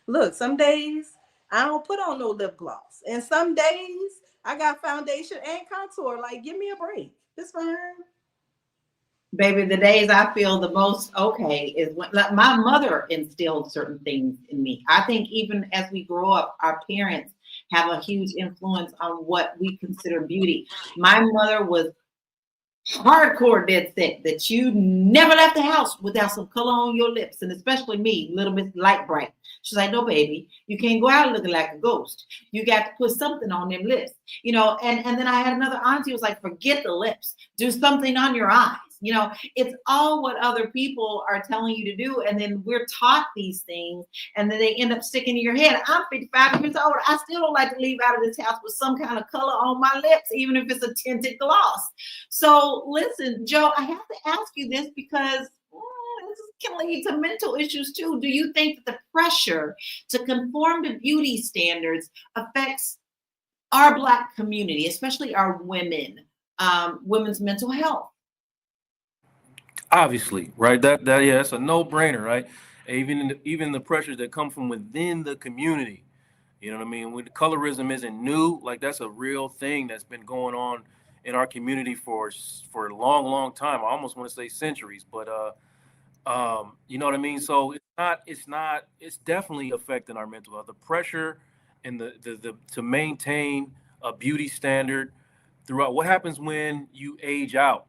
Look, some days I don't put on no lip gloss, and some days I got foundation and contour. Like, give me a break. It's fine. Baby, the days I feel the most okay is when, like, my mother instilled certain things in me. I think even as we grow up, our parents have a huge influence on what we consider beauty. My mother was hardcore dead set that you never left the house without some color on your lips, and especially me, little Miss Light Bright. She's like, no, baby, you can't go out looking like a ghost. You got to put something on them lips, you know. And then I had another auntie who was like, forget the lips, do something on your eyes. You know, it's all what other people are telling you to do, and then we're taught these things, and then they end up sticking to your head. I'm 55 years old. I still don't like to leave out of this house with some kind of color on my lips, even if it's a tinted gloss. So listen, Joe, I have to ask you this because this can lead to mental issues too. Do you think that the pressure to conform to beauty standards affects our Black community, especially our women, women's mental health? Obviously, right? That yeah, it's a no-brainer, right? Even the pressures that come from within the community. You know what I mean? When colorism isn't new, like that's a real thing that's been going on in our community for a long, long time. I almost want to say centuries, but you know what I mean? So it's definitely affecting our mental health. The pressure and the to maintain a beauty standard throughout. What happens when you age out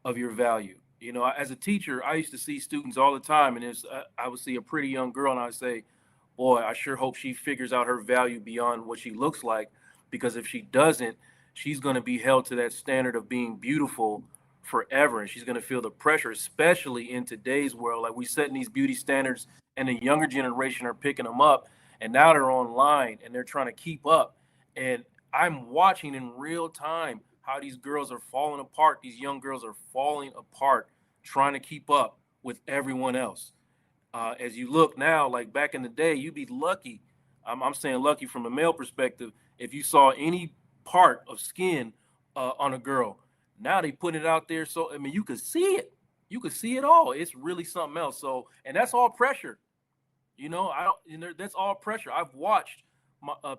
of your value? You know, as a teacher, I used to see students all the time, and I would see a pretty young girl, and I'd say, boy, I sure hope she figures out her value beyond what she looks like, because if she doesn't, she's going to be held to that standard of being beautiful forever, and she's going to feel the pressure, especially in today's world. Like, we setting these beauty standards, and the younger generation are picking them up, and now they're online and they're trying to keep up. And I'm watching in real time how these girls are falling apart. These young girls are falling apart trying to keep up with everyone else. As you look now, like back in the day, you'd be lucky. I'm saying lucky from a male perspective if you saw any part of skin on a girl. Now they put it out there, so I mean you could see it. You could see it all. It's really something else. So, and that's all pressure. You know, I don't. You know, that's all pressure. I've watched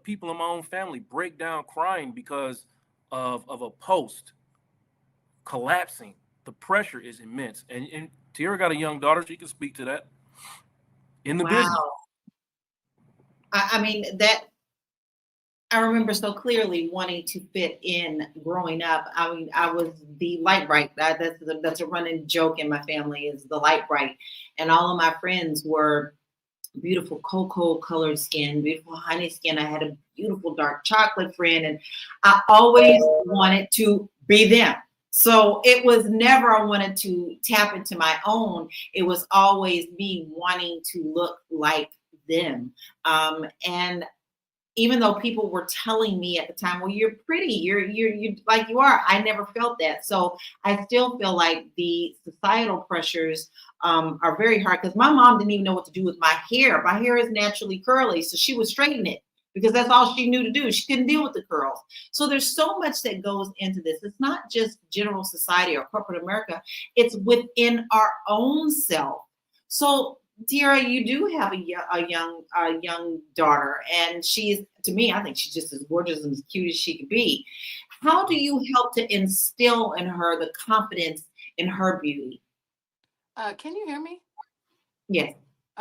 people in my own family break down crying because of a post collapsing. The pressure is immense, and Tierra got a young daughter. She can speak to that in the business. Wow. I mean, that I remember so clearly wanting to fit in growing up. I mean, I was the light bright. That's a running joke in my family, is the light bright. And all of my friends were beautiful cocoa colored skin, beautiful honey skin. I had a beautiful dark chocolate friend, and I always wanted to be them. So it was never I wanted to tap into my own. It was always me wanting to look like them. And even though people were telling me at the time, well, you're pretty, you're like you are, I never felt that. So I still feel like the societal pressures are very hard, because my mom didn't even know what to do with my hair. My hair is naturally curly, so she would straighten it because that's all she knew to do. She couldn't deal with the curls. So there's so much that goes into this. It's not just general society or corporate America, it's within our own self. So Tierra, you do have a young daughter, and she's, to me, I think she's just as gorgeous and as cute as she could be. How do you help to instill in her the confidence in her beauty? Can you hear me? Yes.